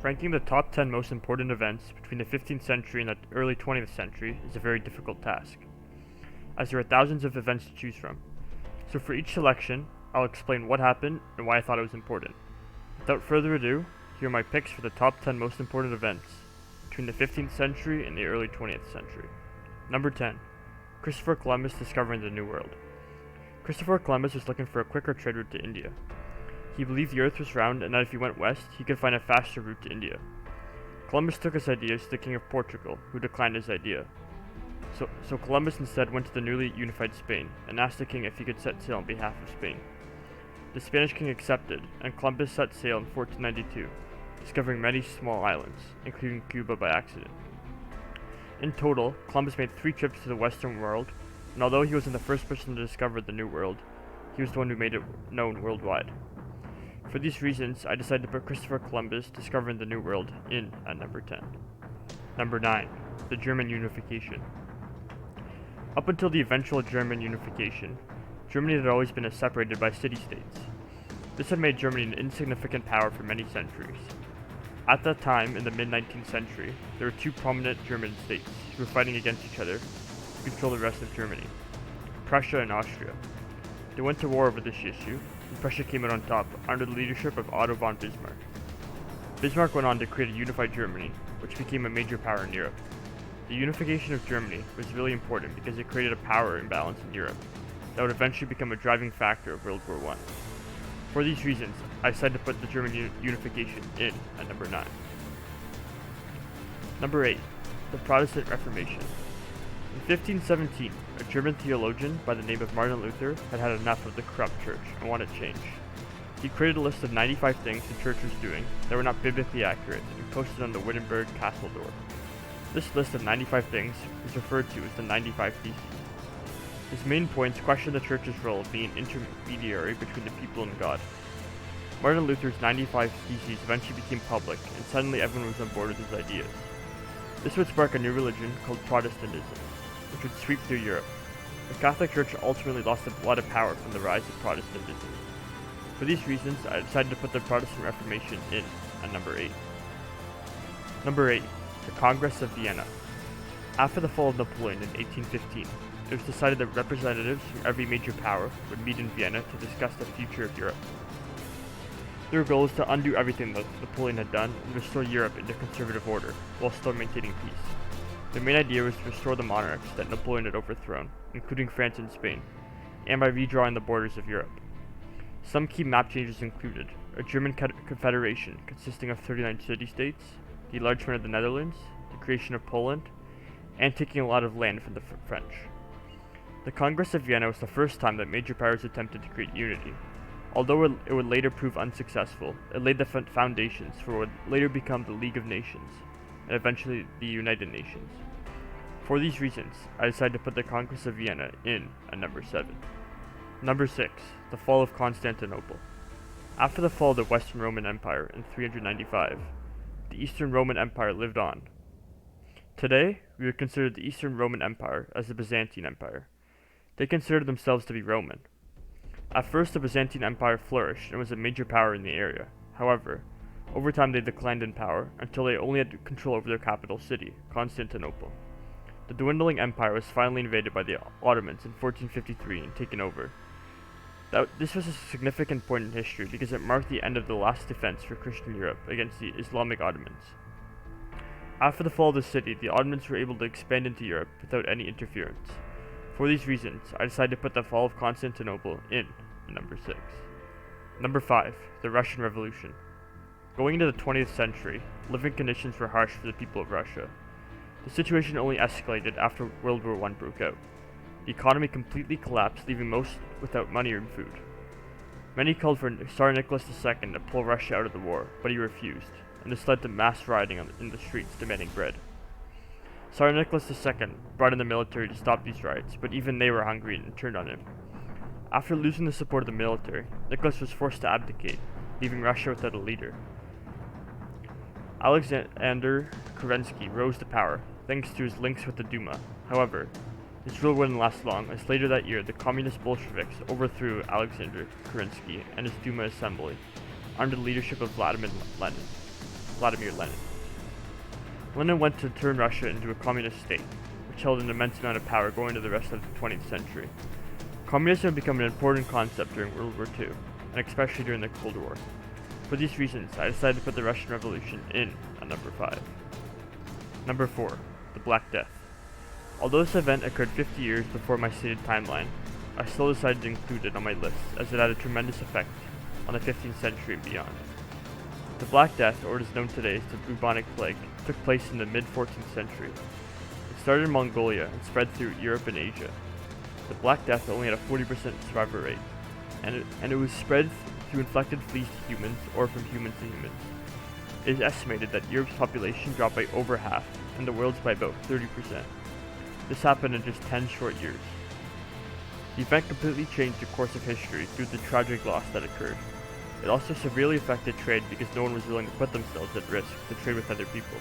Ranking the top 10 most important events between the 15th century and the early 20th century is a very difficult task, as there are thousands of events to choose from. So for each selection, I'll explain what happened and why I thought it was important. Without further ado, here are my picks for the top 10 most important events between the 15th century and the early 20th century. Number 10. Christopher Columbus discovering the New World. Christopher Columbus was looking for a quicker trade route to India. He believed the earth was round and that if he went west, he could find a faster route to India. Columbus took his ideas to the King of Portugal, who declined his idea. So Columbus instead went to the newly unified Spain and asked the king if he could set sail on behalf of Spain. The Spanish king accepted, and Columbus set sail in 1492, discovering many small islands, including Cuba by accident. In total, Columbus made 3 trips to the Western world, and although he wasn't the first person to discover the New World, he was the one who made it known worldwide. For these reasons, I decided to put Christopher Columbus discovering the New World in at number 10. Number 9. The German Unification. Up until the eventual German unification, Germany had always been separated by city-states. This had made Germany an insignificant power for many centuries. At that time, in the mid-19th century, there were 2 prominent German states who were fighting against each other to control the rest of Germany: Prussia and Austria. They went to war over this issue, and Prussia came out on top under the leadership of Otto von Bismarck. Bismarck went on to create a unified Germany, which became a major power in Europe. The unification of Germany was really important because it created a power imbalance in Europe that would eventually become a driving factor of World War I. For these reasons, I decided to put the German unification in at number 9. Number 8. The Protestant Reformation. In 1517, a German theologian by the name of Martin Luther had had enough of the corrupt church and wanted change. He created a list of 95 things the church was doing that were not biblically accurate and posted on the Wittenberg castle door. This list of 95 things is referred to as the 95 Theses. His main points question the church's role of being an intermediary between the people and God. Martin Luther's 95 Theses eventually became public, and suddenly everyone was on board with his ideas. This would spark a new religion called Protestantism, which would sweep through Europe. The Catholic Church ultimately lost a lot of power from the rise of Protestantism. For these reasons, I decided to put the Protestant Reformation in at number 8. Number 8. The Congress of Vienna. After the fall of Napoleon in 1815, it was decided that representatives from every major power would meet in Vienna to discuss the future of Europe. Their goal was to undo everything that Napoleon had done and restore Europe into conservative order, while still maintaining peace. Their main idea was to restore the monarchs that Napoleon had overthrown, including France and Spain, and by redrawing the borders of Europe. Some key map changes included a German confederation consisting of 39 city-states, the enlargement of the Netherlands, the creation of Poland, and taking a lot of land from the French. The Congress of Vienna was the first time that major powers attempted to create unity. Although it would later prove unsuccessful, it laid the foundations for what would later become the League of Nations, and eventually the United Nations. For these reasons, I decided to put the Congress of Vienna in at number 7. Number 6. The fall of Constantinople. After the fall of the Western Roman Empire in 395, the Eastern Roman Empire lived on. Today, we would consider the Eastern Roman Empire as the Byzantine Empire. They considered themselves to be Roman. At first, the Byzantine Empire flourished and was a major power in the area. However, over time they declined in power until they only had control over their capital city, Constantinople. The dwindling empire was finally invaded by the Ottomans in 1453 and taken over. This was a significant point in history because it marked the end of the last defense for Christian Europe against the Islamic Ottomans. After the fall of the city, the Ottomans were able to expand into Europe without any interference. For these reasons, I decided to put the fall of Constantinople in at number 6. Number 5. The Russian Revolution. Going into the 20th century, living conditions were harsh for the people of Russia. The situation only escalated after World War I broke out. The economy completely collapsed, leaving most without money and food. Many called for Tsar Nicholas II to pull Russia out of the war, but he refused, and this led to mass rioting in the streets demanding bread. Tsar Nicholas II brought in the military to stop these riots, but even they were hungry and turned on him. After losing the support of the military, Nicholas was forced to abdicate, leaving Russia without a leader. Alexander Kerensky rose to power, thanks to his links with the Duma. However, his rule wouldn't last long, as later that year the communist Bolsheviks overthrew Alexander Kerensky and his Duma assembly, under the leadership of Vladimir Lenin. Vladimir Lenin. Lenin went to turn Russia into a communist state, which held an immense amount of power going into the rest of the 20th century. Communism had become an important concept during World War II, and especially during the Cold War. For these reasons, I decided to put the Russian Revolution in at number 5. Number 4. The Black Death. Although this event occurred 50 years before my stated timeline, I still decided to include it on my list as it had a tremendous effect on the 15th century and beyond. The Black Death, or what is known today as the bubonic plague, took place in the mid-14th century. It started in Mongolia and spread through Europe and Asia. The Black Death only had a 40% survival rate, and it was spread through infected fleas to humans or from humans to humans. It is estimated that Europe's population dropped by over half, and the world's by about 30%. This happened in just 10 short years. The event completely changed the course of history due to the tragic loss that occurred. It also severely affected trade because no one was willing to put themselves at risk to trade with other people.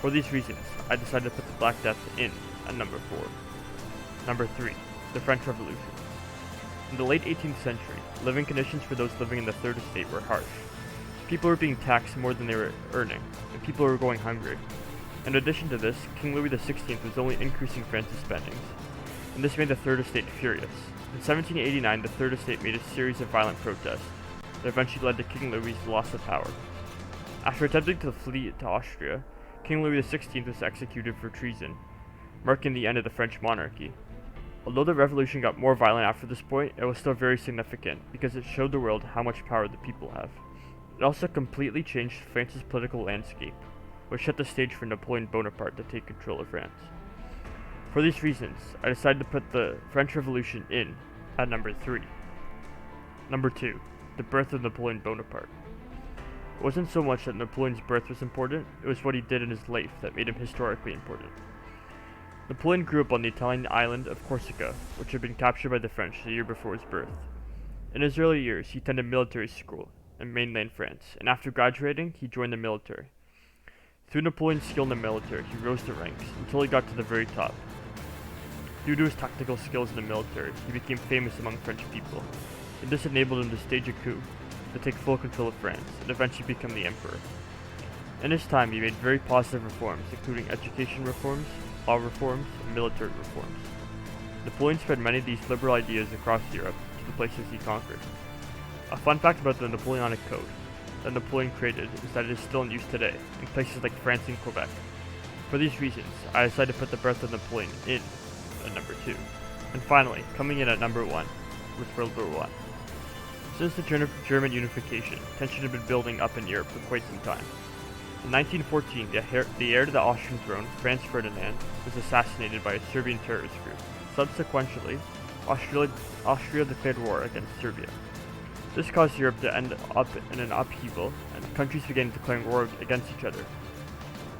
For these reasons, I decided to put the Black Death in at number 4. Number 3. The French Revolution. In the late 18th century, living conditions for those living in the Third Estate were harsh. People were being taxed more than they were earning, and people were going hungry. In addition to this, King Louis XVI was only increasing France's spendings, and this made the Third Estate furious. In 1789, the Third Estate made a series of violent protests that eventually led to King Louis's loss of power. After attempting to flee to Austria, King Louis XVI was executed for treason, marking the end of the French monarchy. Although the revolution got more violent after this point, it was still very significant because it showed the world how much power the people have. It also completely changed France's political landscape, which set the stage for Napoleon Bonaparte to take control of France. For these reasons, I decided to put the French Revolution in at number 3. Number 2. The birth of Napoleon Bonaparte. It wasn't so much that Napoleon's birth was important, it was what he did in his life that made him historically important. Napoleon grew up on the Italian island of Corsica, which had been captured by the French the year before his birth. In his early years, he attended military school in mainland France, and after graduating, he joined the military. Through Napoleon's skill in the military, he rose the ranks until he got to the very top. Due to his tactical skills in the military, he became famous among French people, and this enabled him to stage a coup to take full control of France and eventually become the emperor. In his time, he made very positive reforms, including education reforms, law reforms, and military reforms. Napoleon spread many of these liberal ideas across Europe to the places he conquered. A fun fact about the Napoleonic Code that Napoleon created is that it is still in use today in places like France and Quebec. For these reasons, I decided to put the birth of Napoleon in at number 2. And finally, coming in at number 1, was World War I. Since the German unification, tension had been building up in Europe for quite some time. In 1914, the heir to the Austrian throne, Franz Ferdinand, was assassinated by a Serbian terrorist group. Subsequently, Austria declared war against Serbia. This caused Europe to end up in an upheaval, and countries began declaring war against each other.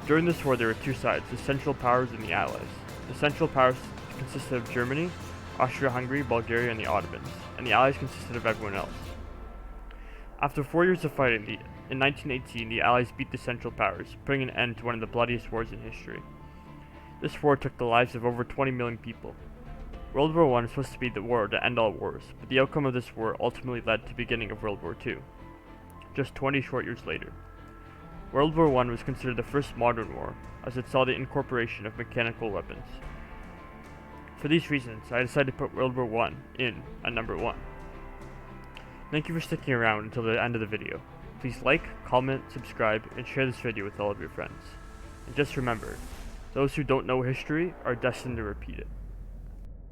During this war, there were two sides, the Central Powers and the Allies. The Central Powers consisted of Germany, Austria-Hungary, Bulgaria, and the Ottomans, and the Allies consisted of everyone else. After 4 years of fighting, in 1918, the Allies beat the Central Powers, putting an end to one of the bloodiest wars in history. This war took the lives of over 20 million people. World War I was supposed to be the war to end all wars, but the outcome of this war ultimately led to the beginning of World War II, just 20 short years later. World War I was considered the first modern war, as it saw the incorporation of mechanical weapons. For these reasons, I decided to put World War I in at number 1. Thank you for sticking around until the end of the video. Please like, comment, subscribe, and share this video with all of your friends. And just remember, those who don't know history are destined to repeat it.